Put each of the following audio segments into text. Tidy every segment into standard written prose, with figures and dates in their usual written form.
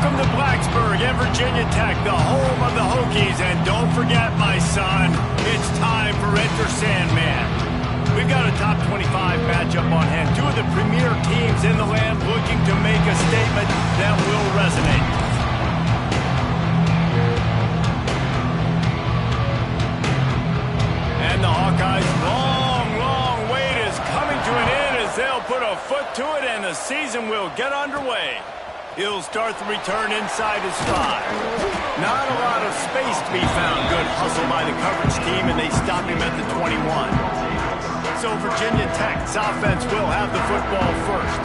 Welcome to Blacksburg and Virginia Tech, the home of the Hokies. And don't forget, my son, it's time for Enter Sandman. We've got a top 25 matchup on hand. Two of the premier teams in the land looking to make a statement that will resonate. And the Hawkeyes' long wait is coming to an end as they'll put a foot to it and the season will get underway. He'll start the return inside his 5. Not a lot of space to be found. Good hustle by the coverage team, and they stop him at the 21. So Virginia Tech's offense will have the football first.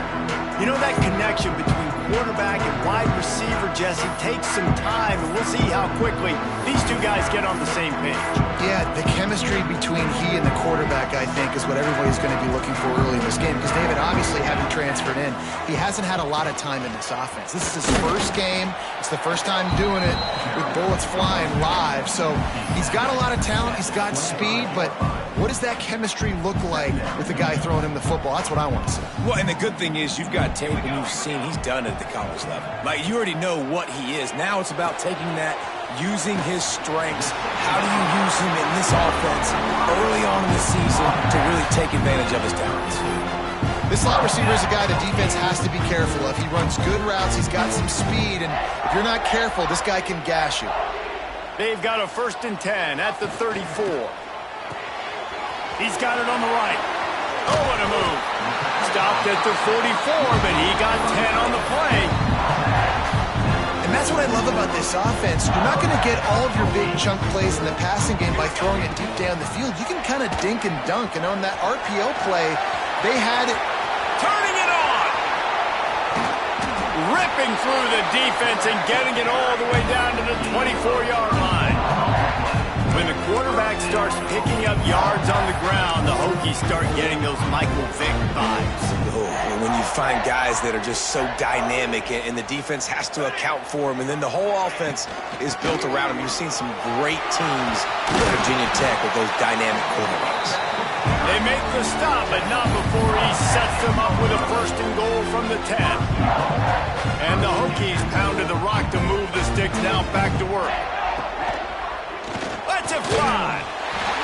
You know, that connection between quarterback and wide receiver, Jesse, takes some time, and we'll see how quickly these two guys get on the same page. Yeah, the chemistry between he and the quarterback, I think, is what everybody's going to be looking for early in this game. Because David, obviously, having transferred in, he hasn't had a lot of time in this offense. This is his first game. It's the first time doing it with bullets flying live. So he's got a lot of talent. He's got speed. But what does that chemistry look like with the guy throwing him the football? That's what I want to see. Well, and the good thing is you've got tape and you've seen he's done it at the college level. Like, you already know what he is. Now it's about taking that, using his strengths. How do you use him in this offense early on in the season to really take advantage of his talents? This slot receiver is a guy the defense has to be careful of. He runs good routes. He's got some speed. And if you're not careful, this guy can gash you. They've got a 1st and 10 at the 34. He's got it on the right. Oh, what a move. Stopped at the 44, but he got 10 on the play. And that's what I love about this offense. You're not going to get all of your big chunk plays in the passing game by throwing it deep down the field. You can kind of dink and dunk. And on that RPO play, they had it. Turning it on. Ripping through the defense and getting it all the way down to the 24-yard line. When the quarterback starts picking up yards on the ground, the Hokies start getting those Michael Vick vibes. Oh, when you find guys that are just so dynamic and the defense has to account for them, and then the whole offense is built around them. You've seen some great teams at Virginia Tech with those dynamic quarterbacks. They make the stop, but not before he sets them up with a 1st and goal from the 10. And the Hokies pounded the rock to move the sticks. Now back to work. Let's it fly.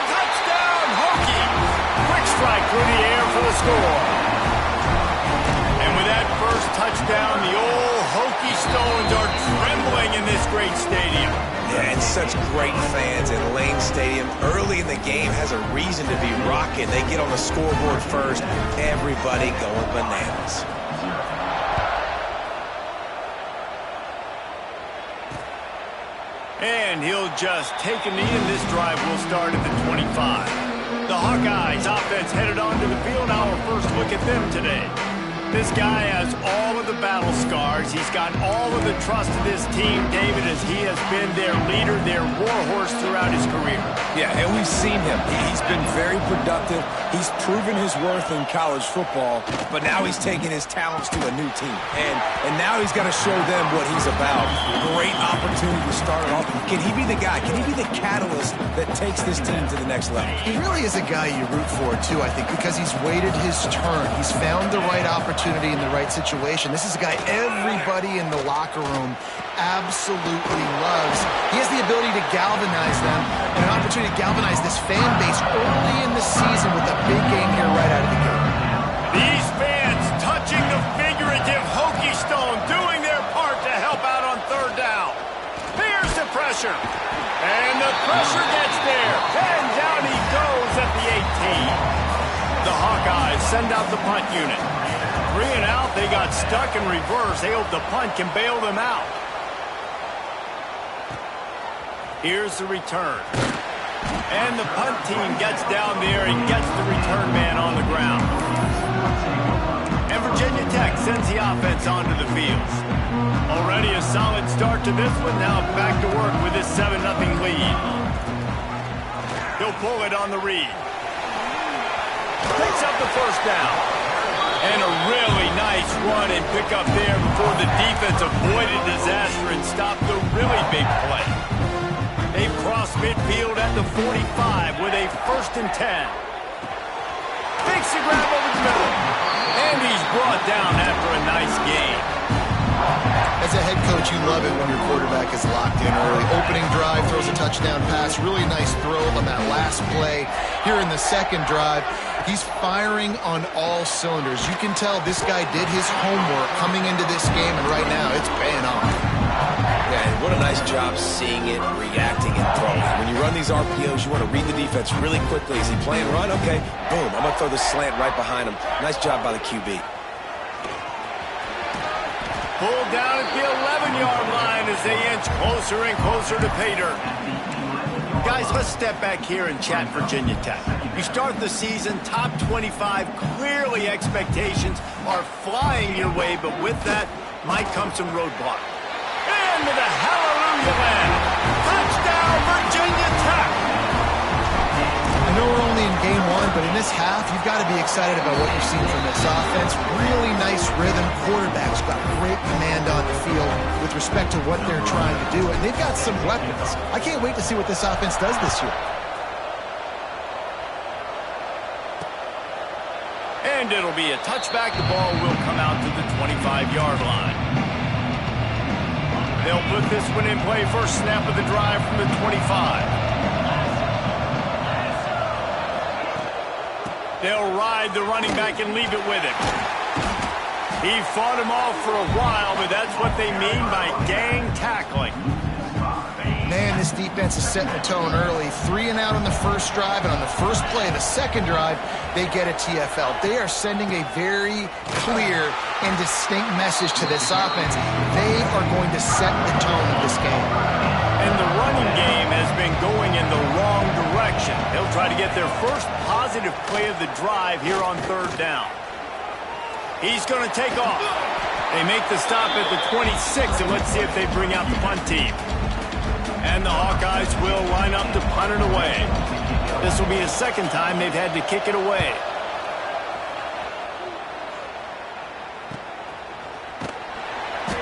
Touchdown, Hokies. Quick strike through the air for the score. And with that first touchdown, the old Hokie Stones are trembling in this great stadium. Yeah, and such great fans. And Lane Stadium early in the game has a reason to be rocking. They get on the scoreboard first. Everybody going bananas. And he'll just take a knee, and this drive will start at the 25. The Hawkeyes offense headed onto the field. Our first look at them today. This guy has all of the battle scars. He's got all of the trust of this team, David, as he has been their leader, their warhorse throughout his career. Yeah, and we've seen him. He's been very productive. He's proven his worth in college football, but now he's taking his talents to a new team. And now he's got to show them what he's about. Great opportunity to start it off. Can he be the guy? Can he be the catalyst that takes this team to the next level? He really is a guy you root for, too, I think, because he's waited his turn. He's found the right opportunity in the right situation. This is a guy everybody in the locker room absolutely loves. He has the ability to galvanize them and an opportunity to galvanize this fan base early in the season with a big game here right out of the gate. These fans touching the figurative Hokie Stone, doing their part to help out on 3rd down. Here's the pressure. And the pressure gets there. And down he goes at the 18. The Hawkeyes send out the punt unit. 3 and out, they got stuck in reverse. They hope the punt can bail them out. Here's the return. And the punt team gets down there and gets the return man on the ground. And Virginia Tech sends the offense onto the field. Already a solid start to this one. Now back to work with this 7-0 lead. He'll pull it on the read. Picks up the 1st down. And a really nice run and pick up there before the defense avoided disaster and stopped the really big play. They've crossed midfield at the 45 with a 1st and 10. Makes the grab over the middle. And he's brought down after a nice game. As As a head coach, you love it when your quarterback is locked in early. Opening drive, throws a touchdown pass. Really nice throw on that last play. Here in the second drive, he's firing on all cylinders. You can tell this guy did his homework coming into this game, and right now it's paying off. Yeah, and what a nice job seeing it, reacting, and throwing. When you run these RPOs, you want to read the defense really quickly. Is he playing run? Okay, boom. I'm going to throw the slant right behind him. Nice job by the QB. Pulled down at the 11-yard line as they inch closer and closer to pay dirt. Guys, let's step back here and chat Virginia Tech. You start the season top 25. Clearly expectations are flying your way, but with that might come some roadblock. Into the hallelujah land. Touchdown, Virginia Tech. I know we're only in game one, but in this half, you've got to be excited about what you've seen from this offense. Really nice rhythm. Quarterback's got great command on the field with respect to what they're trying to do, and they've got some weapons. I can't wait to see what this offense does this year. And it'll be a touchback. The ball will come out to the 25-yard line. They'll put this one in play. First snap of the drive from the 25. They'll ride the running back and leave it with him. He fought him off for a while, but that's what they mean by gang tackling. Man, this defense is setting the tone early. 3 and out on the first drive, and on the first play of the second drive, they get a TFL. They are sending a very clear and distinct message to this offense. They are going to set the tone of this game. And the running game has been going in the wrong direction. They'll try to get their first positive play of the drive here on third down. He's going to take off. They make the stop at the 26, and let's see if they bring out the punt team. And the Hawkeyes will line up to punt it away. This will be the second time they've had to kick it away.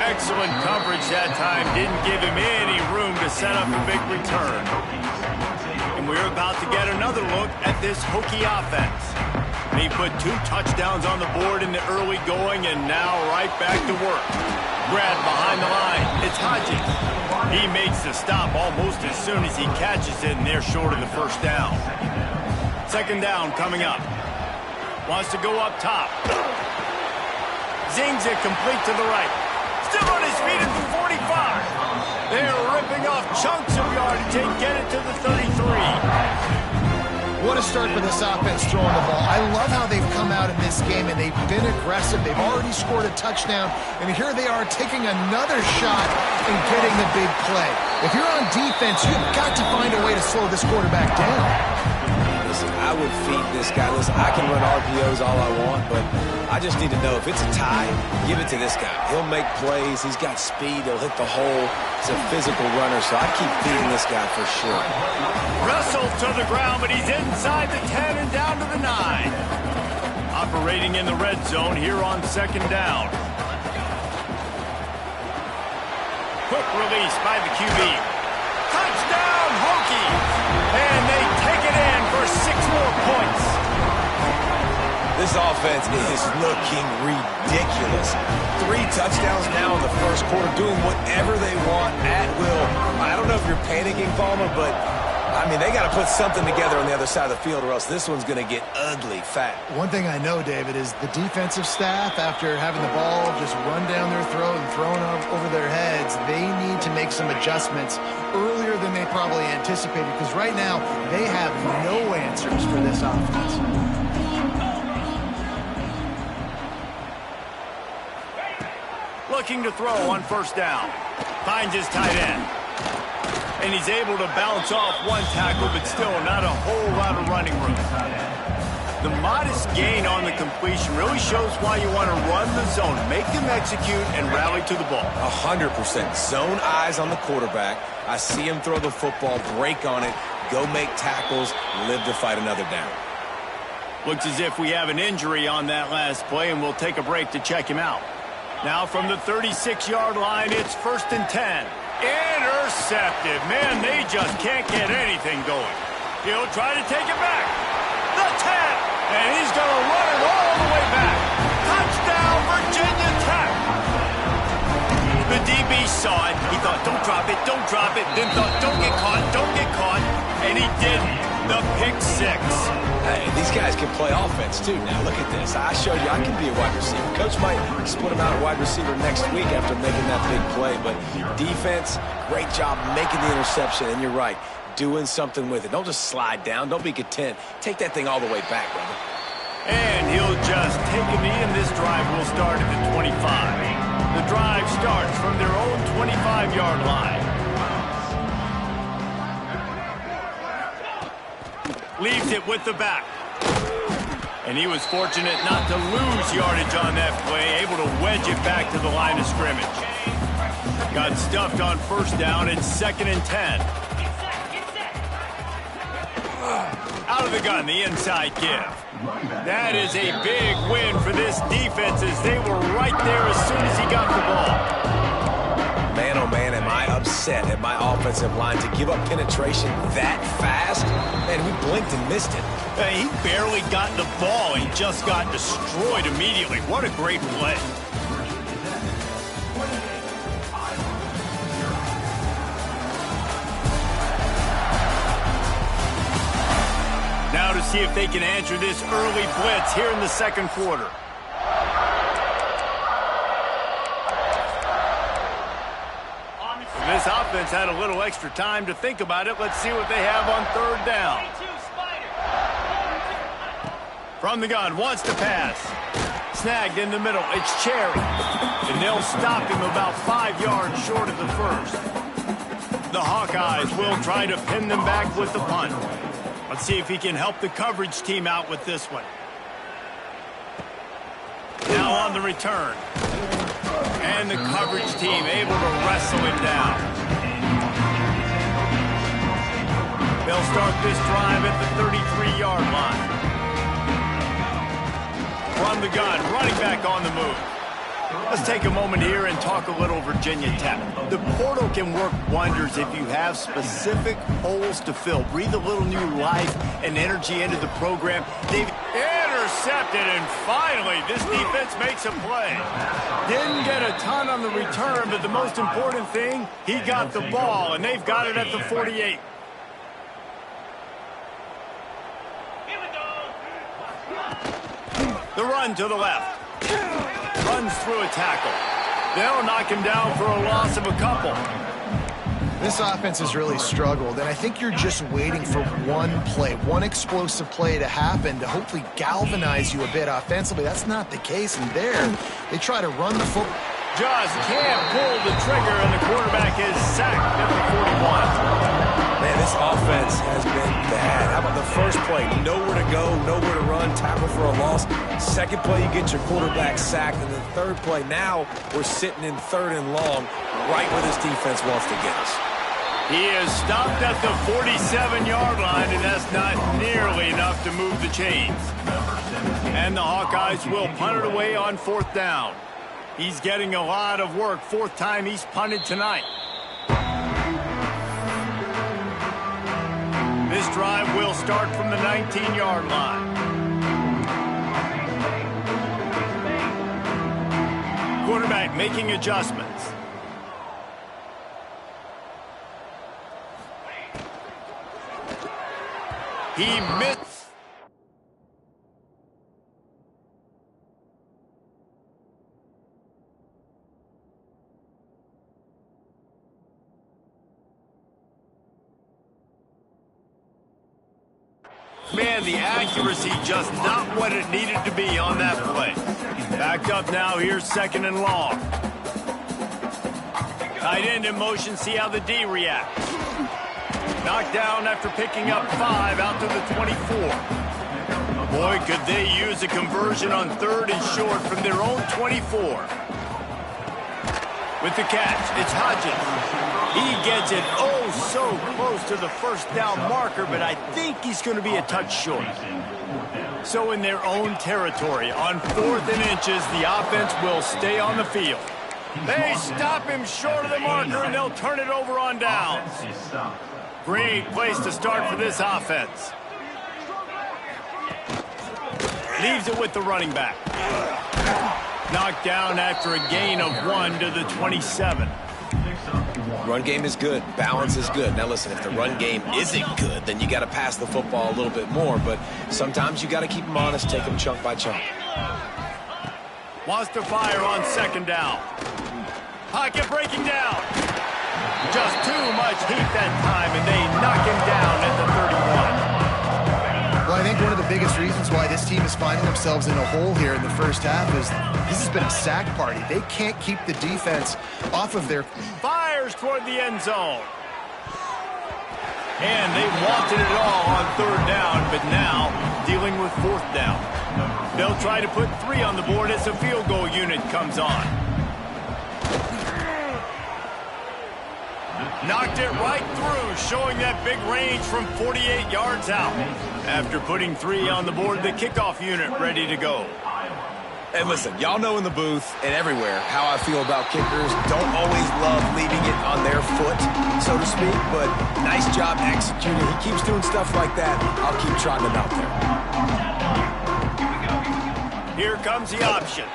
Excellent coverage that time. Didn't give him any room to set up a big return. And we're about to get another look at this Hokie offense. He put 2 touchdowns on the board in the early going, and now right back to work. Brad behind the line. It's Hodges. He makes the stop almost as soon as he catches it, and they're short of the first down. Second down coming up. Wants to go up top. Zings it complete to the right. Still on his feet at the 45. They're ripping off chunks of yardage and get it to the 33. What a start for this offense throwing the ball. I love how they've come out in this game, and they've been aggressive. They've already scored a touchdown, and here they are taking another shot and getting the big play. If you're on defense, you've got to find a way to slow this quarterback down. Listen, I would feed this guy. Listen, I can run RPOs all I want, but I just need to know if it's a tie, give it to this guy. He'll make plays. He's got speed. He'll hit the hole. He's a physical runner, so I keep feeding this guy for sure. Wrestled to the ground, but he's inside the 10 and down to the 9. Operating in the red zone here on second down. Quick release by the QB. Touchdown, Hokies! And they take it in for 6 more points. This offense is looking ridiculous. 3 touchdowns now in the first quarter, doing whatever they want at will. I don't know if you're panicking, Palmer, but I mean, they got to put something together on the other side of the field or else this one's going to get ugly fat. One thing I know, David, is the defensive staff, after having the ball just run down their throat and thrown over their heads, they need to make some adjustments earlier than they probably anticipated, because right now they have no answers for this offense. Looking to throw on first down. Finds his tight end. And he's able to bounce off one tackle, but still not a whole lot of running room. The modest gain on the completion really shows why you want to run the zone, make them execute, and rally to the ball. 100%. Zone eyes on the quarterback. I see him throw the football, break on it, go make tackles, live to fight another down. Looks as if we have an injury on that last play, and we'll take a break to check him out. Now from the 36-yard line, it's 1st and 10. Intercepted. Man, they just can't get anything going. He'll try to take it back. The 10. And he's going to run it all the way back. Touchdown, Virginia Tech. The DB saw it. He thought, don't drop it, don't drop it. Then thought, don't get caught, don't get caught. And he didn't. The pick six. Hey, these guys can play offense, too. Now, look at this. I showed you I can be a wide receiver. Coach might split him out at wide receiver next week after making that big play. But defense, great job making the interception. And you're right, doing something with it. Don't just slide down. Don't be content. Take that thing all the way back, brother. And he'll just take a knee, and this drive will start at the 25. The drive starts from their own 25-yard line. Leaves it with the back. And he was fortunate not to lose yardage on that play, able to wedge it back to the line of scrimmage. Got stuffed on first down. It's 2nd and 10. Out of the gun, the inside give. That is a big win for this defense as they were right there as soon as he got the ball. Man, oh man, am I upset at my offensive line to give up penetration that fast? Man, we blinked and missed it. He barely got the ball. He just got destroyed immediately. What a great play. Now to see if they can answer this early blitz here in the second quarter. This offense had a little extra time to think about it. Let's see what they have on third down. From the gun, wants to pass. Snagged in the middle. It's Cherry. And they'll stop him about 5 yards short of the first. The Hawkeyes will try to pin them back with the punt. Let's see if he can help the coverage team out with this one. Now on the return. And the coverage team able to wrestle him down. They'll start this drive at the 33-yard line. From the gun, running back on the move. Let's take a moment here and talk a little Virginia Tech. The portal can work wonders if you have specific holes to fill. Breathe a little new life and energy into the program. They've intercepted, and finally, this defense makes a play. Didn't get a ton on the return, but the most important thing, he got the ball, and they've got it at the 48. The run to the left. Runs through a tackle. They'll knock him down for a loss of a couple. This offense has really struggled, and I think you're just waiting for one play, one explosive play to happen to hopefully galvanize you a bit offensively. That's not the case, and there they try to run the football. Just can't pull the trigger, and the quarterback is sacked at the 41. Man, this offense has been bad. How about the first play? Nowhere to go, nowhere to run, tackle for a loss. Second play, you get your quarterback sacked. And the third play, now we're sitting in 3rd and long, right where this defense wants to get us. He is stopped at the 47-yard line, and that's not nearly enough to move the chains. And the Hawkeyes will punt it away on 4th down. He's getting a lot of work. 4th time he's punted tonight. This drive will start from the 19-yard line. Quarterback making adjustments. He missed. Man, the accuracy just not what it needed to be on that play. Backed up now, here's 2nd and long. Tight end in motion, see how the D reacts. Knocked down after picking up 5 out to the 24. Boy, could they use a conversion on 3rd and short from their own 24. With the catch, it's Hodgins. He gets it so close to the first down marker, but I think he's going to be a touch short. So in their own territory, on 4th and inches, the offense will stay on the field. They stop him short of the marker, and they'll turn it over on downs. Great place to start for this offense. Leaves it with the running back. Knocked down after a gain of 1 to the 27. Run game is good. Balance is good. Now listen, if the run game isn't good, then you got to pass the football a little bit more. But sometimes you got to keep them honest, take them chunk by chunk. Wants to fire on second down. Pocket breaking down. Just too much heat that time, and they knock him down at the 31. Well, I think one of the biggest reasons why this team is finding themselves in a hole here in the first half is this has been a sack party. They can't keep the defense off of their... Fires toward the end zone. And they wanted it all on third down, but now dealing with fourth down. They'll try to put 3 on the board as the field goal unit comes on. Knocked it right through, showing that big range from 48 yards out. After putting 3 on the board, the kickoff unit ready to go. And listen, y'all know in the booth and everywhere how I feel about kickers. Don't always love leaving it on their foot, so to speak, but nice job executing. He keeps doing stuff like that. I'll keep trotting him out there. Here comes the option.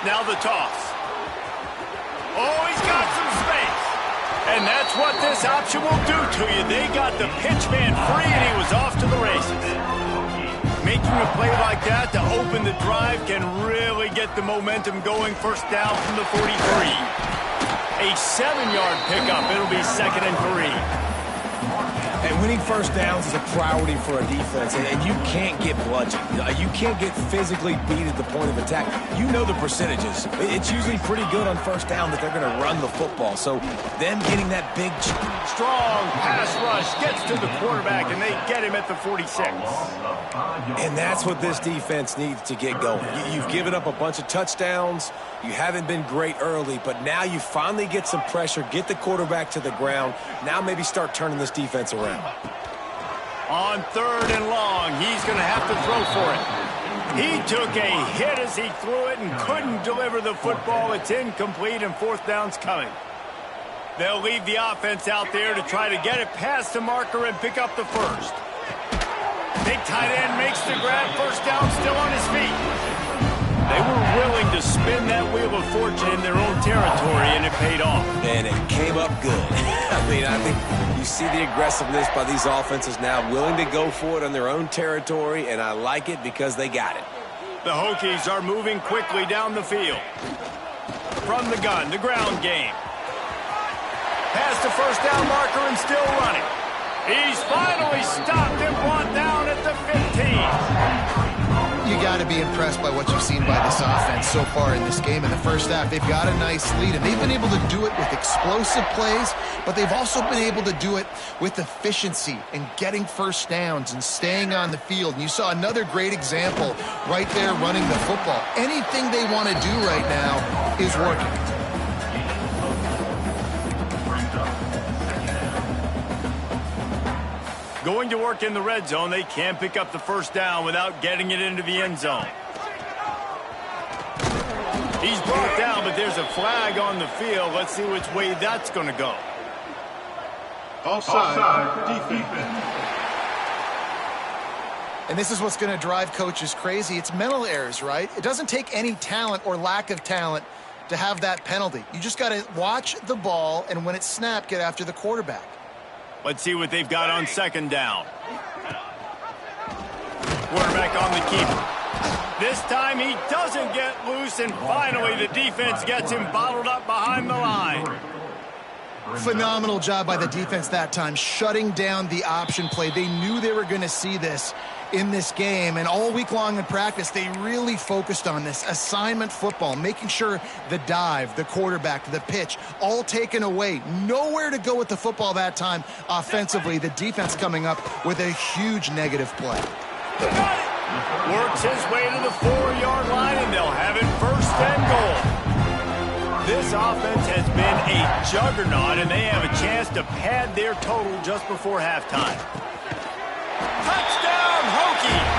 Now the toss. Oh, he's got some space. And that's what this option will do to you. They got the pitch man free, and he was off to the races. Making a play like that to open the drive can really get the momentum going. First down from the 43. A 7-yard pickup. It'll be 2nd and 3. And winning first downs is a priority for a defense, and you can't get bludgeoned. You can't get physically beat at the point of attack. You know the percentages. It's usually pretty good on first down that they're going to run the football. So them getting that big... Strong pass rush gets to the quarterback, and they get him at the 46. And that's what this defense needs to get going. You've given up a bunch of touchdowns. You haven't been great early, but now you finally get some pressure, get the quarterback to the ground. Now maybe start turning this defense around. On 3rd and long, he's going to have to throw for it. He took a hit as he threw it and couldn't deliver the football. It's incomplete, and 4th down's coming. They'll leave the offense out there to try to get it past the marker and pick up the first. Big tight end makes the grab. First down, still on his feet. They were willing to spin that wheel of fortune in their own territory, and it paid off. And it came up good. I think you see the aggressiveness by these offenses now, willing to go for it on their own territory, and I like it because they got it. The Hokies are moving quickly down the field. From the gun, the ground game. Past the first down marker and still running. He's finally stopped and brought down at the 15. You got to be impressed by what you've seen by this offense so far in this game. In the first half, they've got a nice lead, and they've been able to do it with explosive plays, but they've also been able to do it with efficiency and getting first downs and staying on the field. And you saw another great example right there running the football. Anything they want to do right now is working. Going to work in the red zone. They can't pick up the first down without getting it into the end zone. He's brought down, but there's a flag on the field. Let's see which way that's going to go. Offside, defense. And this is what's going to drive coaches crazy. It's mental errors, right? It doesn't take any talent or lack of talent to have that penalty. You just got to watch the ball, and when it's snapped, get after the quarterback. Let's see what they've got on second down. Quarterback on the keeper. This time he doesn't get loose, and finally the defense gets him bottled up behind the line. Phenomenal job by the defense that time, shutting down the option play. They knew they were going to see this in this game, and all week long in practice, they really focused on this assignment football, making sure the dive, the quarterback, the pitch, all taken away. Nowhere to go with the football that time offensively. The defense coming up with a huge negative play. Got it. Works his way to the 4-yard line, and they'll have it 1st and goal. This offense has been a juggernaut, and they have a chance to pad their total just before halftime. Touchdown, Hokies!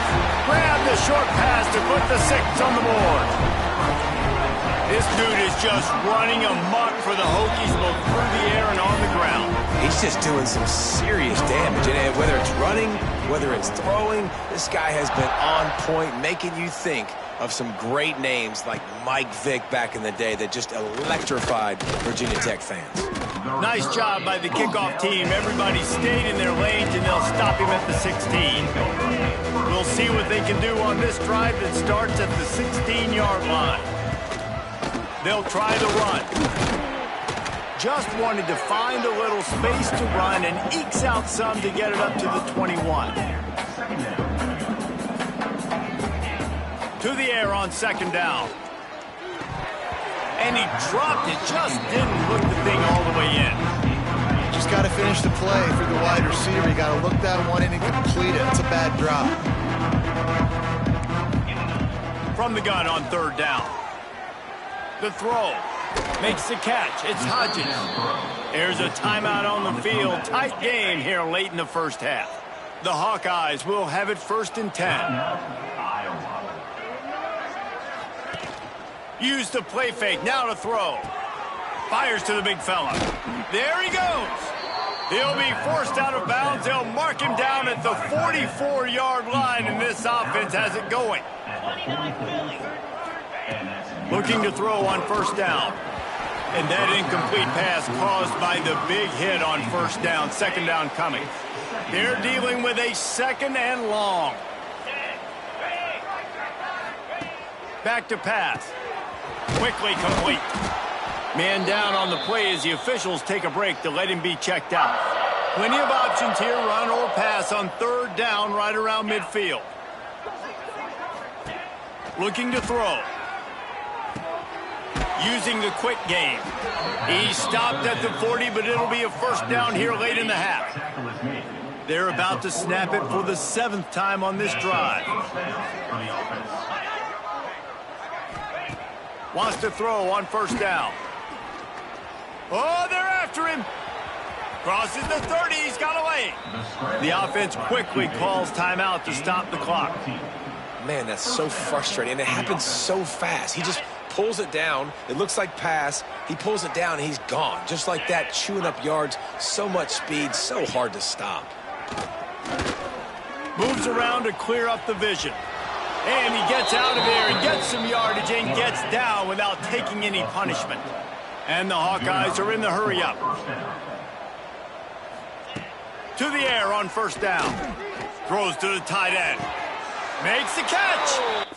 Grab the short pass to put the 6 on the board. This dude is just running amok for the Hokies, both through the air and on the ground. He's just doing some serious damage, and whether it's running, whether it's throwing, this guy has been on point, making you think of some great names like Mike Vick back in the day that just electrified Virginia Tech fans. Nice job by the kickoff team. Everybody stayed in their lanes, and they'll stop him at the 16. We'll see what they can do on this drive that starts at the 16-yard line. They'll try the run. Just wanted to find a little space to run and ekes out some to get it up to the 21. To the air on second down. And he dropped it, just didn't look the thing all the way in. Just got to finish the play for the wide receiver. You got to look that one in and complete it. It's a bad drop. From the gun on third down. The throw. Makes the catch. It's Hodges. There's a timeout on the field. Tight game here late in the first half. The Hawkeyes will have it 1st and 10. Used the play fake. Now to throw. Fires to the big fella. There he goes. He'll be forced out of bounds. They'll mark him down at the 44-yard line, and this offense has it going. Looking to throw on first down. And that incomplete pass caused by the big hit on first down. Second down coming. They're dealing with a second and long. Back to pass. Quickly complete. Man down on the play as the officials take a break to let him be checked out. Plenty of options here, run or pass on third down right around midfield. Looking to throw. Using the quick game. He stopped at the 40, but it'll be a first down here late in the half. They're about to snap it for the 7th time on this drive. Wants to throw on first down. Oh, they're after him. Crosses the 30. He's got away. The offense quickly calls timeout to stop the clock. Man, that's so frustrating. And it happens so fast. He just pulls it down. It looks like pass. He pulls it down, and he's gone. Just like that, chewing up yards. So much speed, so hard to stop. Moves around to clear up the vision. And he gets out of there and gets some yardage and gets down without taking any punishment. And the Hawkeyes are in the hurry-up. To the air on first down. Throws to the tight end. Makes the catch.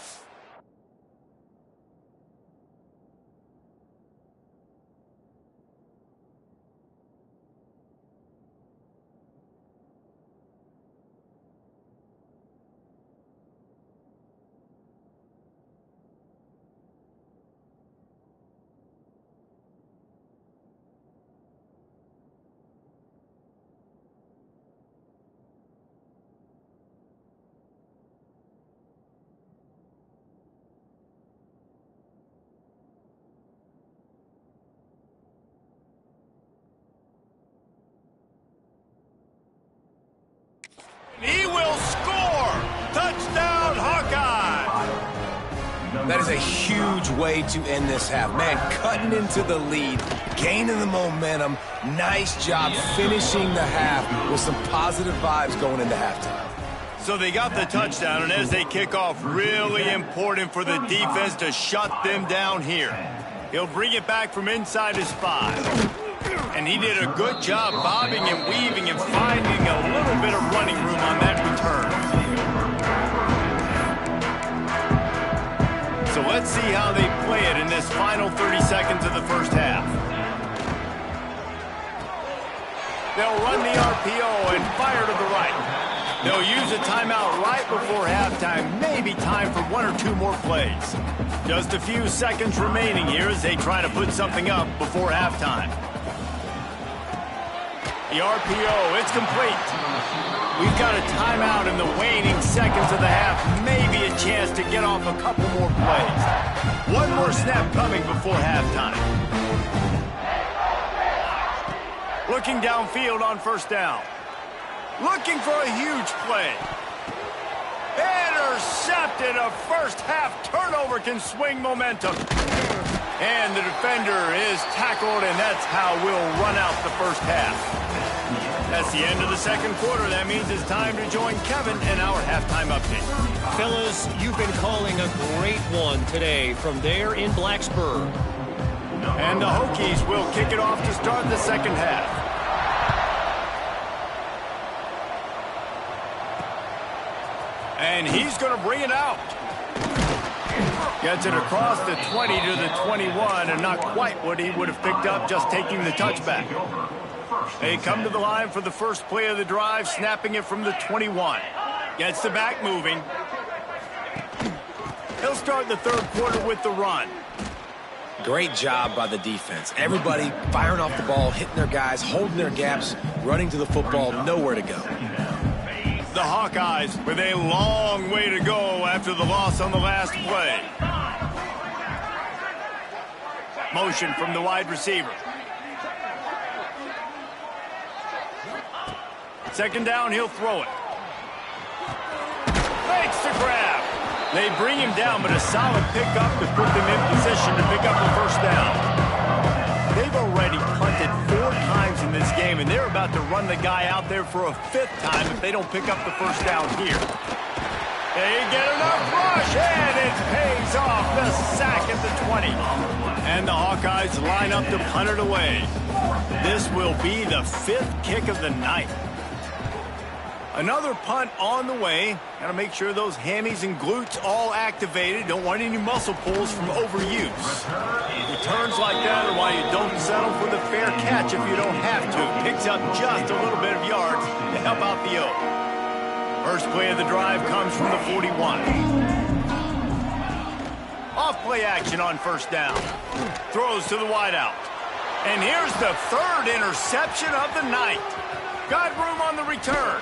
He will score! Touchdown, Hawkeye! That is a huge way to end this half. Man, cutting into the lead, gaining the momentum. Nice job finishing the half with some positive vibes going into halftime. So they got the touchdown, and as they kick off, really important for the defense to shut them down here. He'll bring it back from inside his 5. And he did a good job bobbing and weaving and finding a little bit of running room on that return. So let's see how they play it in this final 30 seconds of the first half. They'll run the RPO and fire to the right. They'll use a timeout right before halftime. Maybe time for 1 or 2 more plays. Just a few seconds remaining here as they try to put something up before halftime. The RPO, it's complete. We've got a timeout in the waning seconds of the half. Maybe a chance to get off a couple more plays. 1 more snap coming before halftime. Looking downfield on first down. Looking for a huge play. Intercepted. A first half turnover can swing momentum. And the defender is tackled, and that's how we'll run out the first half. That's the end of the second quarter. That means it's time to join Kevin in our halftime update. Fellas, you've been calling a great one today from there in Blacksburg. And the Hokies will kick it off to start the second half. And he's going to bring it out. Gets it across the 20 to the 21, and not quite what he would have picked up just taking the touchback. They come to the line for the first play of the drive, snapping it from the 21. Gets the back moving. He'll start the third quarter with the run. Great job by the defense. Everybody firing off the ball, hitting their guys, holding their gaps, running to the football, nowhere to go. The Hawkeyes with a long way to go after the loss on the last play. Motion from the wide receiver. Second down, he'll throw it. Fakes the grab. They bring him down, but a solid pickup to put them in position to pick up a first down. They've already punted 4 times in this game, and they're about to run the guy out there for a 5th time if they don't pick up the first down here. They get enough rush, and it pays off. The sack at the 20. And the Hawkeyes line up to punt it away. This will be the 5th kick of the night. Another punt on the way. Got to make sure those hammies and glutes all activated. Don't want any muscle pulls from overuse. Returns like that are why you don't settle for the fair catch if you don't have to. Picks up just a little bit of yards to help out the O. First play of the drive comes from the 41. Off play action on first down. Throws to the wideout. And here's the 3rd interception of the night. Got room on the return.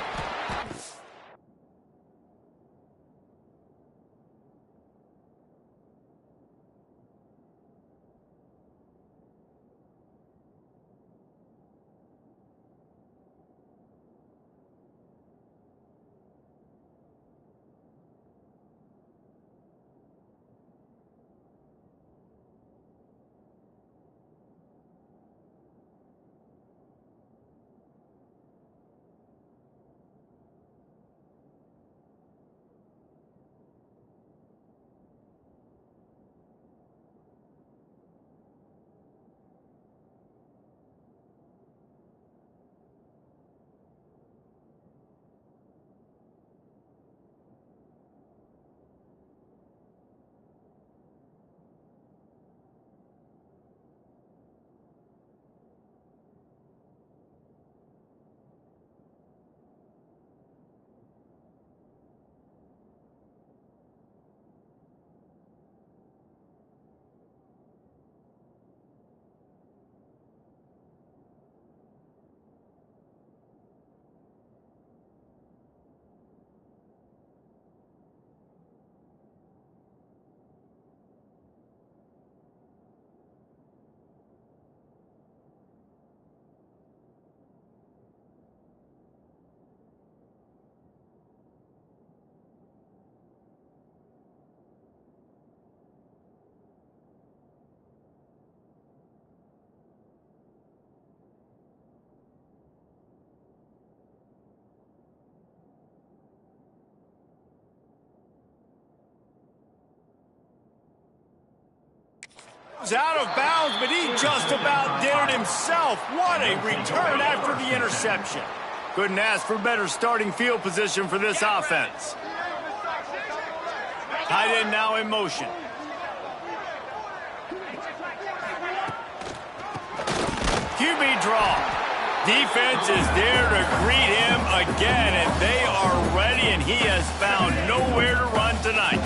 Out of bounds, but he just about did it himself. What a return after the interception. Couldn't ask for better starting field position for this offense. Tight end now in motion. QB draw. Defense is there to greet him again, and they are ready, and he has found nowhere to run tonight.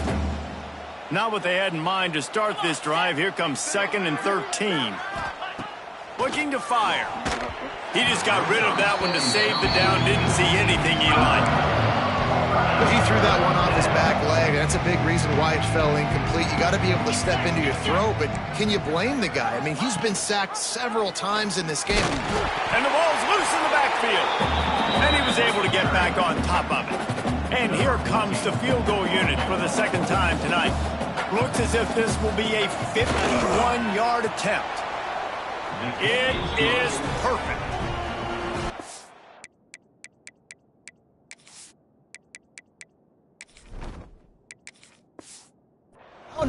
Not what they had in mind to start this drive. Here comes 2nd and 13. Looking to fire. He just got rid of that one to save the down. Didn't see anything he liked. He threw that one off his back leg. That's a big reason why it fell incomplete. You got to be able to step into your throw, but can you blame the guy? I mean, he's been sacked several times in this game. And the ball's loose in the backfield. And he was able to get back on top of it. And here comes the field goal unit for the 2nd time tonight. Looks as if this will be a 51-yard attempt. It is perfect.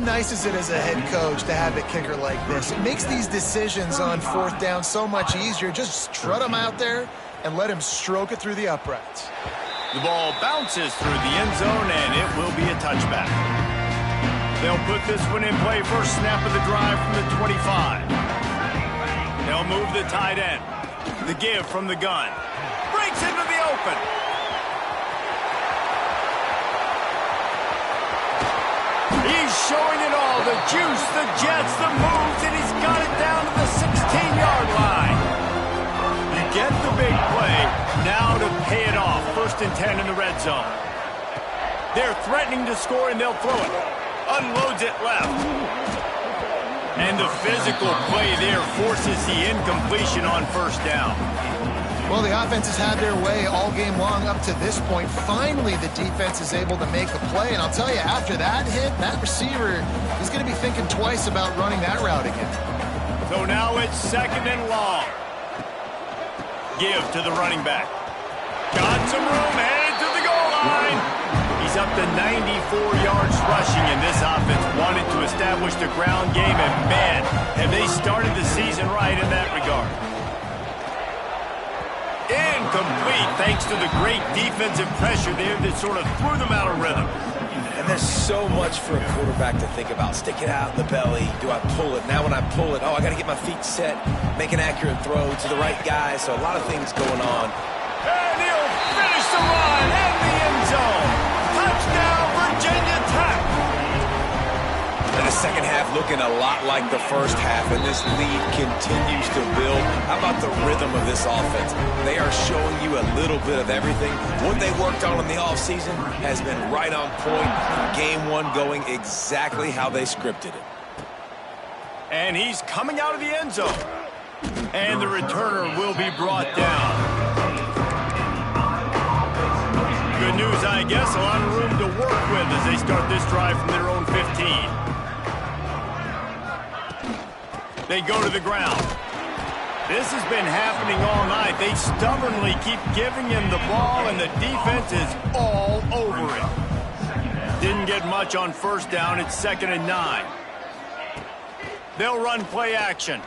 nice is it as a head coach to have a kicker like this? It makes these decisions on fourth down so much easier. Just strut him out there and let him stroke it through the uprights. The ball bounces through the end zone, and it will be a touchback. They'll put this one in play first snap of the drive from the 25. They'll move the tight end. The give from the gun. Breaks into the open. He's showing it all. The juice, the jets, the moves, and he's got it down to the 16-yard line. You get the big play. Now to pay it off. 1st and 10 in the red zone. They're threatening to score, and they'll throw it. Unloads it left. And the physical play there forces the incompletion on 1st down. Well, the offense has had their way all game long up to this point. Finally, the defense is able to make the play. And I'll tell you, after that hit, that receiver is going to be thinking twice about running that route again. So now it's 2nd and long. Give to the running back. Got some room, headed to the goal line. He's up to 94 yards rushing, and this offense wanted to establish the ground game, and man, have they started the season right in that regard. Incomplete, thanks to the great defensive pressure there that sort of threw them out of rhythm. And there's so much for a quarterback to think about. Stick it out in the belly. Do I pull it? Now when I pull it, I got to get my feet set, make an accurate throw to the right guy. So a lot of things going on. And he'll finish the run in the end zone. Touchdown, Virginia Tech. And the second half looking a lot like the first half, and this lead continues to build. How about the rhythm of this offense? They are showing you a little bit of everything. What they worked on in the offseason has been right on point. Game 1 going exactly how they scripted it. And he's coming out of the end zone. And the returner will be brought down. Good news, I guess. A lot of room to work with as they start this drive from their own 15. They go to the ground. This has been happening all night. They stubbornly keep giving him the ball, and the defense is all over it. Didn't get much on 1st down. It's 2nd and 9. They'll run play action.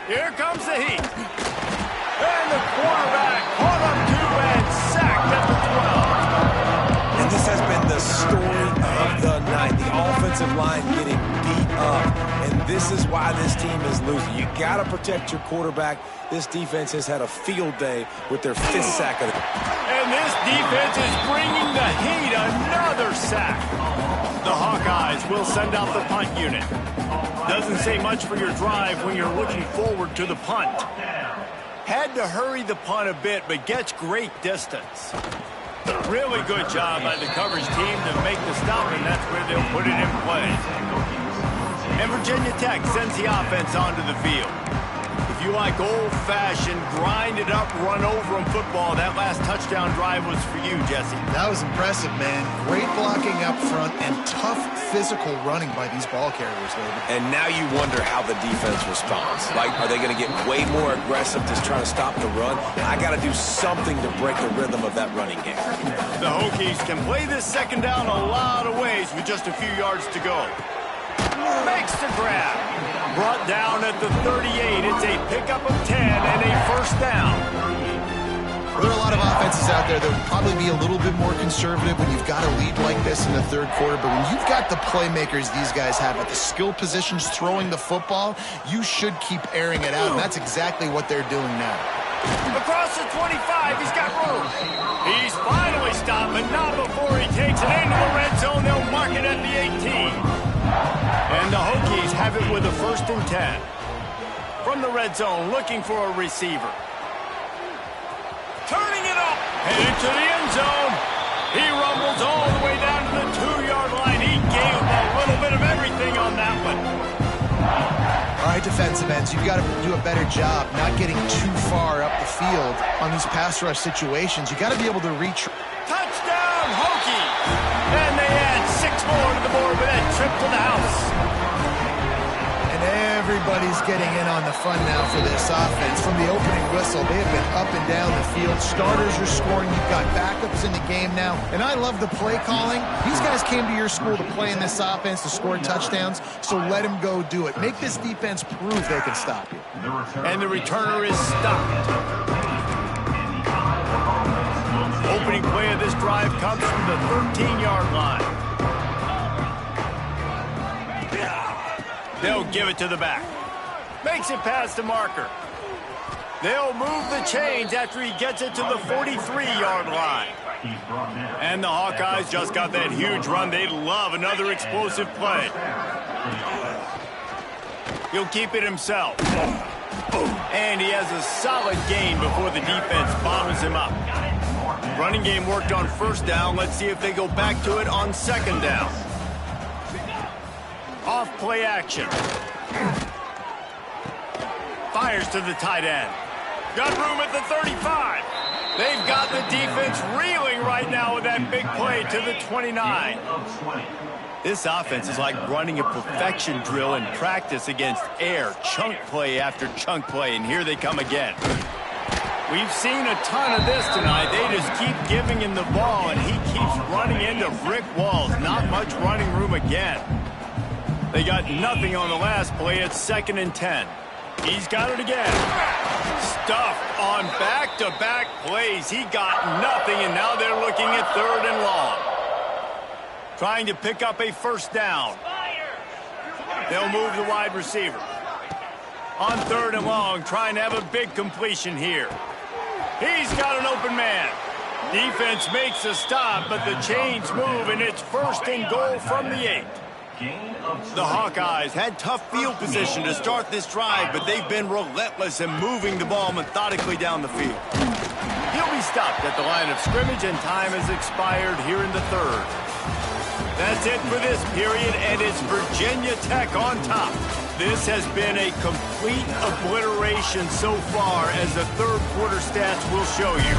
Here comes the heat. And the quarterback caught up to and sacked at the 12. And this has been the story of the night. The offensive line getting beat up. And this is why this team is losing. You got to protect your quarterback. This defense has had a field day with their 5th sack of the... And this defense is bringing the heat. Another sack. The Hawkeyes will send out the punt unit. Doesn't say much for your drive when you're looking forward to the punt. Had to hurry the punt a bit, but gets great distance. Really good job by the coverage team to make the stop, and that's where they'll put it in play. And Virginia Tech sends the offense onto the field. If you like old-fashioned, grind-it-up, run-over-'em football, that last touchdown drive was for you, Jesse. That was impressive, man. Great blocking up front and tough physical running by these ball carriers, David. And now you wonder how the defense responds. Like, are they going to get way more aggressive to try to stop the run? I got to do something to break the rhythm of that running game. The Hokies can play this 2nd down a lot of ways with just a few yards to go. Makes the grab. Brought down at the 38. It's a pickup of 10 and a 1st down. There are a lot of offenses out there that would probably be a little bit more conservative when you've got a lead like this in the 3rd quarter. But when you've got the playmakers these guys have at the skill positions throwing the football, you should keep airing it out. And that's exactly what they're doing now. Across the 25, he's got room. He's finally stopped, but not before he takes it into the red zone. They'll mark it at the 18. And the Hokies have it with a 1st and 10. From the red zone, looking for a receiver. Turning it up. Headed to the end zone. He rumbles all the way down to the 2-yard line. He gave a little bit of everything on that one. All right, defensive ends, you've got to do a better job not getting too far up the field on these pass rush situations. You've got to be able to reach. Touchdown, Hokies! And they add 6 more to the board with that trip to the house. And Everybody's getting in on the fun now for this offense. From the opening whistle, they have been up and down the field. Starters are scoring. You've got backups in the game now. And I love the play calling. These guys came to your school to play in this offense, to score touchdowns, so let them go do it. Make this defense prove they can stop you. And the returner is stopped. Opening play of this drive comes from the 13-yard line. They'll give it to the back. Makes it past the marker. They'll move the chains after he gets it to the 43-yard line. And the Hawkeyes just got that huge run. They'd love another explosive play. He'll keep it himself. And he has a solid gain before the defense bottles him up. Running game worked on first down. Let's see if they go back to it on second down. Off play action. Fires to the tight end. Got room at the 35. They've got the defense reeling right now with that big play to the 29. This offense is like running a perfection drill in practice against air. Chunk play after chunk play, and here they come again. We've seen a ton of this tonight. They just keep giving him the ball, and he keeps running into brick walls. Not much running room again. They got nothing on the last play. It's 2nd and 10. He's got it again. Stuffed on back-to-back plays. He got nothing, and now they're looking at 3rd and long. Trying to pick up a first down. They'll move the wide receiver. On 3rd and long, trying to have a big completion here. He's got an open man. Defense makes a stop, but the chains move, and it's 1st and goal from the 8. The Hawkeyes had tough field position to start this drive, but they've been relentless in moving the ball methodically down the field. He'll be stopped at the line of scrimmage, and time has expired here in the 3rd. That's it for this period, and it's Virginia Tech on top. This has been a complete obliteration so far, as the 3rd quarter stats will show you.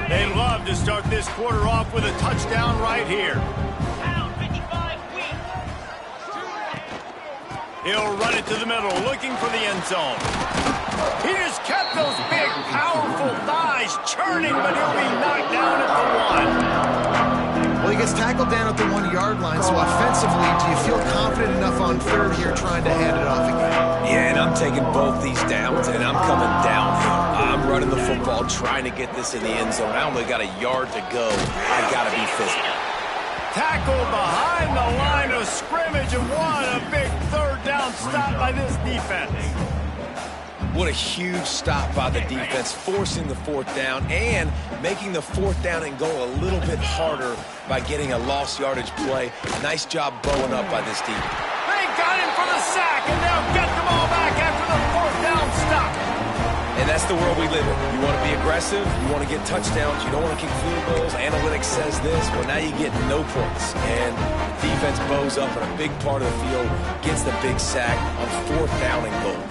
They love to start this quarter off with a touchdown right here. He'll run it to the middle, looking for the end zone. He just kept those big, powerful thighs churning, but he'll be knocked down at the 1. Well, he gets tackled down at the 1-yard line, so offensively, do you feel confident enough on 3rd here trying to hand it off again? Yeah, and I'm taking both these downs, and I'm coming downhill. I'm running the football, trying to get this in the end zone. I only got a yard to go. I got to be physical. Tackled behind the line of scrimmage, and what a big 3rd down stop by this defense. What a huge stop by the defense, forcing the 4th down and making the 4th down and goal a little bit harder by getting a lost yardage play. Nice job bowing up by this defense. They got him for the sack, and they'll get the ball back after the 4th down stop. And that's the world we live in. You want to be aggressive, you want to get touchdowns, you don't want to kick field goals. Analytics says this, well, now you get no points. And defense bows up in a big part of the field, gets the big sack on 4th down and goal.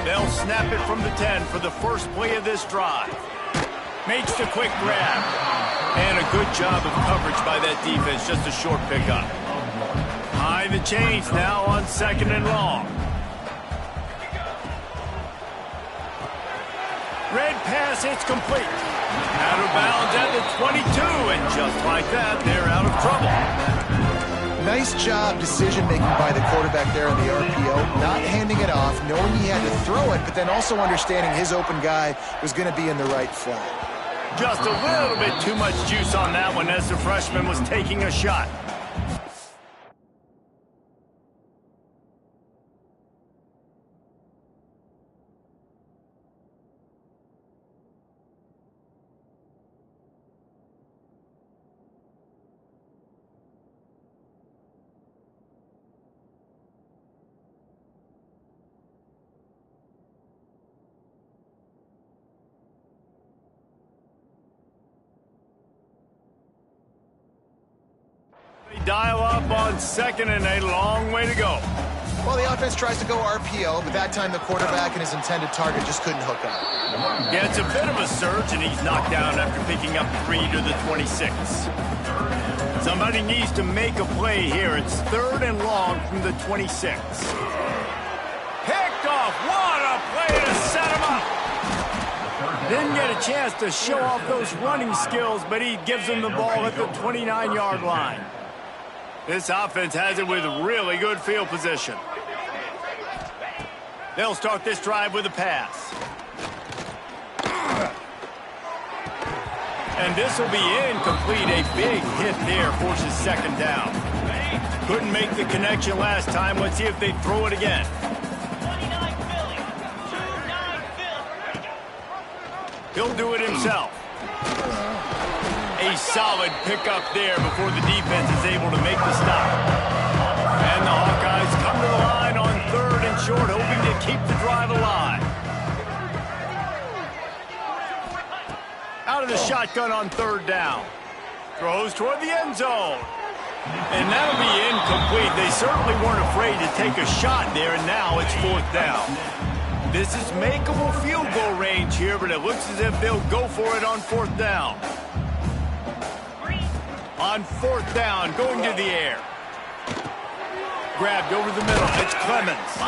They'll snap it from the 10 for the first play of this drive. Makes the quick grab. And a good job of coverage by that defense, just a short pickup. High the chains now on 2nd and long. Red pass, it's complete. Out of bounds at the 22, and just like that, they're out of trouble. Nice job decision-making by the quarterback there on the RPO, not handing it off, knowing he had to throw it, but then also understanding his open guy was going to be in the right flat. Just a little bit too much juice on that one as the freshman was taking a shot. Dial up on 2nd and a long way to go. Well, the offense tries to go RPO, but that time the quarterback and his intended target just couldn't hook up. Yeah, it's a bit of a surge, and he's knocked down after picking up 3 to the 26. Somebody needs to make a play here. It's 3rd and long from the 26. Picked off. What a play to set him up. Didn't get a chance to show off those running skills, but he gives him the ball at the 29-yard line. This offense has it with really good field position. They'll start this drive with a pass. And this will be incomplete. A big hit there forces 2nd down. Couldn't make the connection last time. Let's see if they throw it again. He'll do it himself. A solid pickup there before the defense is able to make the stop. And the Hawkeyes come to the line on 3rd and short, hoping to keep the drive alive. Out of the shotgun on 3rd down. Throws toward the end zone. And that'll be incomplete. They certainly weren't afraid to take a shot there, and now it's 4th down. This is makeable field goal range here, but it looks as if they'll go for it on 4th down. On 4th down, going to the air. Grabbed over the middle. It's Clemens.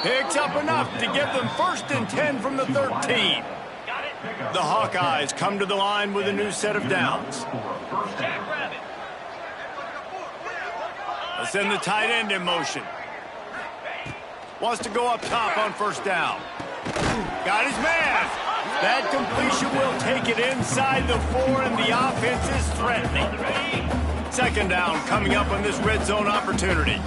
Picks up enough to give them 1st and 10 from the 13. The Hawkeyes come to the line with a new set of downs. Let's send the tight end in motion. Wants to go up top on 1st down. Got his man. That completion will take it inside the 4, and the offense is threatening. 2nd down coming up on this red zone opportunity.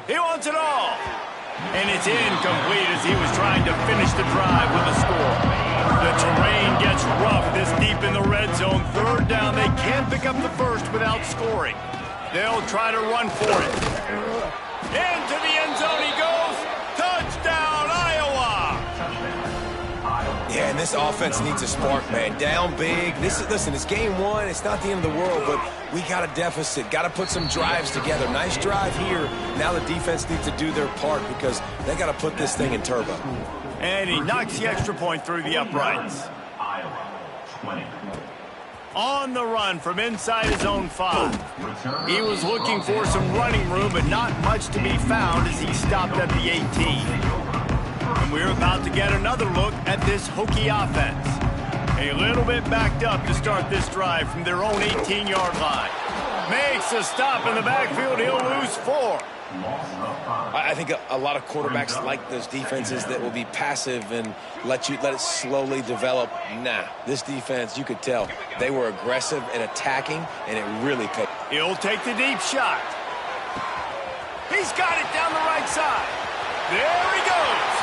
He wants it all. And it's incomplete as he was trying to finish the drive with a score. The terrain gets rough this deep in the red zone. 3rd down, they can't pick up the 1st without scoring. They'll try to run for it. Into the end zone he goes. Touchdown, Iowa! Yeah, and this offense needs a spark, man. Down big. Listen, it's game 1. It's not the end of the world, but we got a deficit. Got to put some drives together. Nice drive here. Now the defense needs to do their part because they got to put this thing in turbo. And he knocks the extra point through the uprights. On the run from inside his own 5. He was looking for some running room, but not much to be found as he stopped at the 18. And we're about to get another look at this Hokie offense. A little bit backed up to start this drive from their own 18-yard line. Makes a stop in the backfield. He'll lose 4. I think a lot of quarterbacks like those defenses that will be passive and let it slowly develop. Nah, this defense, you could tell, they were aggressive and attacking, and it really paid. He'll take the deep shot. He's got it down the right side. There he goes.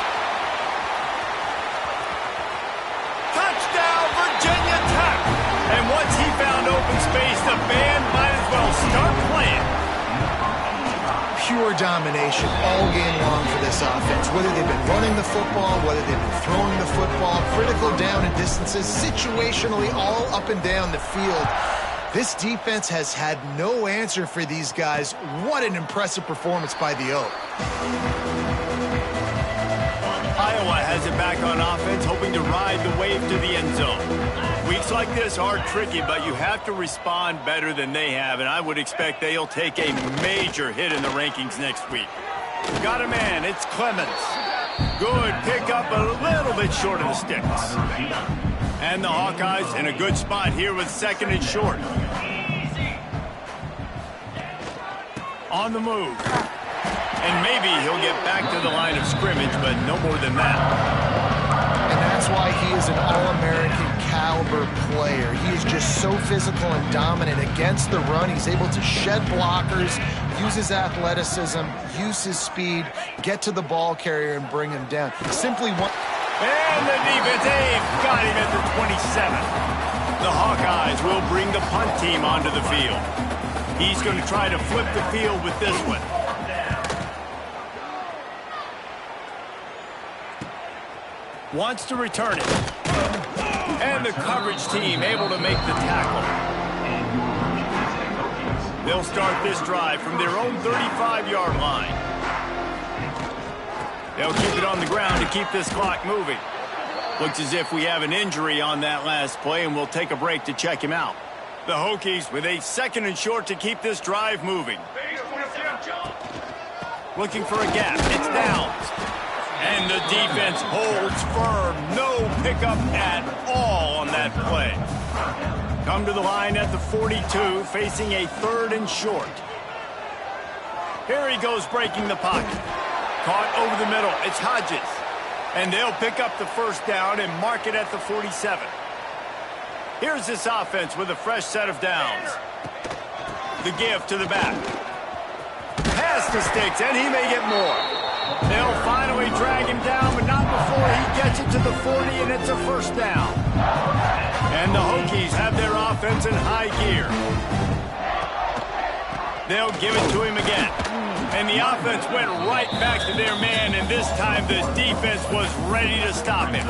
Touchdown, Virginia Tech. And once he found open space, the band might as well start playing. Pure domination all game long for this offense. Whether they've been running the football, whether they've been throwing the football, critical down and distances, situationally all up and down the field. This defense has had no answer for these guys. What an impressive performance by the Oak. Iowa has it back on offense, hoping to ride the wave to the end zone. Weeks like this are tricky, but you have to respond better than they have, and I would expect they'll take a major hit in the rankings next week. Got a man, it's Clemens. Good pickup, a little bit short of the sticks. And the Hawkeyes in a good spot here with 2nd and short. On the move. And maybe he'll get back to the line of scrimmage, but no more than that. And that's why he is an All-American caliber player. He is just so physical and dominant against the run. He's able to shed blockers, use his athleticism, use his speed, get to the ball carrier and bring him down. Simply one. And the defense, they've got him at the 27. The Hawkeyes will bring the punt team onto the field. He's going to try to flip the field with this one. Wants to return it. And the coverage team able to make the tackle. They'll start this drive from their own 35-yard line. They'll keep it on the ground to keep this clock moving. Looks as if we have an injury on that last play, and we'll take a break to check him out. The Hokies with a 2nd and short to keep this drive moving. Looking for a gap. It's Downs. And the defense holds firm. No pickup at all on that play. Come to the line at the 42, facing a 3rd and short. Here he goes breaking the pocket. Caught over the middle. It's Hodges. And they'll pick up the 1st down and mark it at the 47. Here's this offense with a fresh set of downs. The give to the back. Pass to Sticks, and he may get more. They'll finally drag him down, but not before he gets it to the 40, and it's a 1st down. And the Hokies have their offense in high gear. They'll give it to him again. And the offense went right back to their man, and this time the defense was ready to stop him.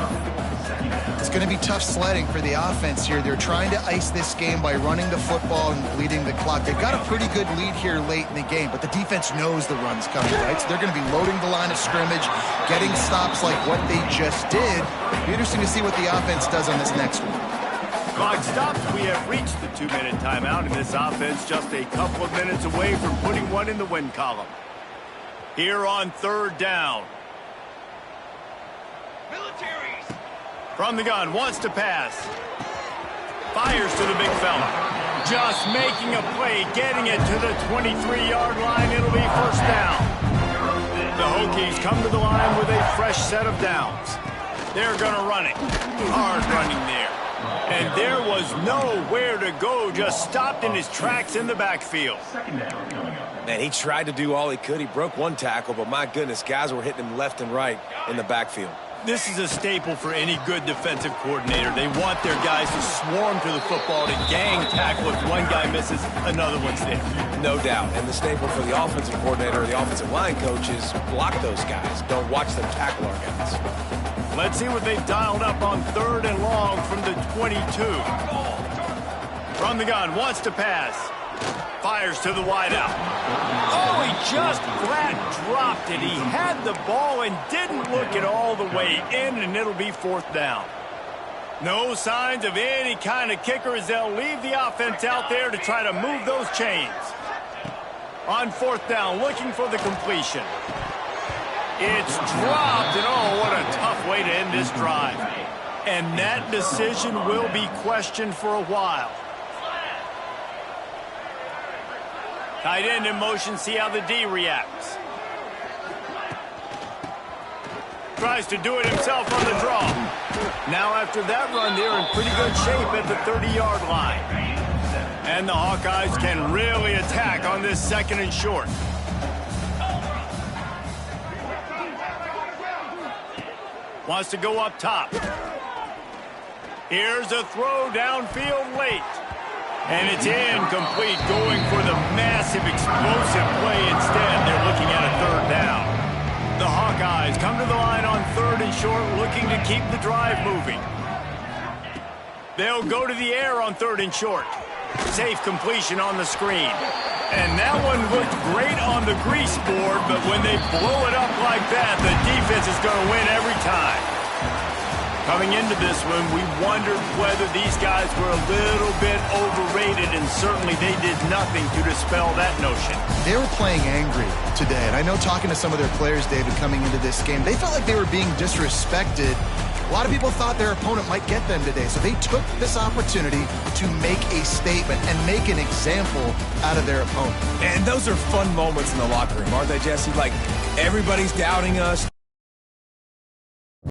It's going to be tough sledding for the offense here. They're trying to ice this game by running the football and bleeding the clock. They've got a pretty good lead here late in the game, but the defense knows the run's coming, right? So they're going to be loading the line of scrimmage, getting stops like what they just did. It'll be interesting to see what the offense does on this next one. Clock stops. We have reached the 2-minute timeout, and this offense just a couple of minutes away from putting one in the win column. Here on 3rd down. From the gun, wants to pass. Fires to the big fella. Just making a play, getting it to the 23-yard line. It'll be 1st down. The Hokies come to the line with a fresh set of downs. They're going to run it. Hard running there. And there was nowhere to go, just stopped in his tracks in the backfield. Man, he tried to do all he could. He broke one tackle, but my goodness, guys were hitting him left and right in the backfield. This is a staple for any good defensive coordinator. They want their guys to swarm to the football, to gang tackle. If one guy misses, another one's there. No doubt. And the staple for the offensive coordinator or the offensive line coach is block those guys. Don't watch them tackle our guys. Let's see what they've dialed up on 3rd and long from the 22. From the gun, wants to pass. Fires to the wideout. Oh, he just flat dropped it. He had the ball and didn't look it all the way in, and it'll be 4th down. No signs of any kind of kicker as they'll leave the offense out there to try to move those chains. On 4th down, looking for the completion. It's dropped, and oh, what a tough way to end this drive. And that decision will be questioned for a while. Tight end in motion, see how the D reacts. Tries to do it himself on the draw. Now after that run, they're in pretty good shape at the 30-yard line. And the Hawkeyes can really attack on this 2nd and short. Wants to go up top. Here's a throw downfield late. And it's incomplete, going for the massive explosive play instead. They're looking at a 3rd down. The Hawkeyes come to the line on 3rd and short, looking to keep the drive moving. They'll go to the air on 3rd and short. Safe completion on the screen. And that one looked great on the grease board, but when they blow it up like that, the defense is going to win every time. Coming into this one, we wondered whether these guys were a little bit overrated, and certainly they did nothing to dispel that notion. They were playing angry today, and I know talking to some of their players, David, coming into this game, they felt like they were being disrespected. A lot of people thought their opponent might get them today, so they took this opportunity to make a statement and make an example out of their opponent. And those are fun moments in the locker room, aren't they, Jesse? Like, everybody's doubting us.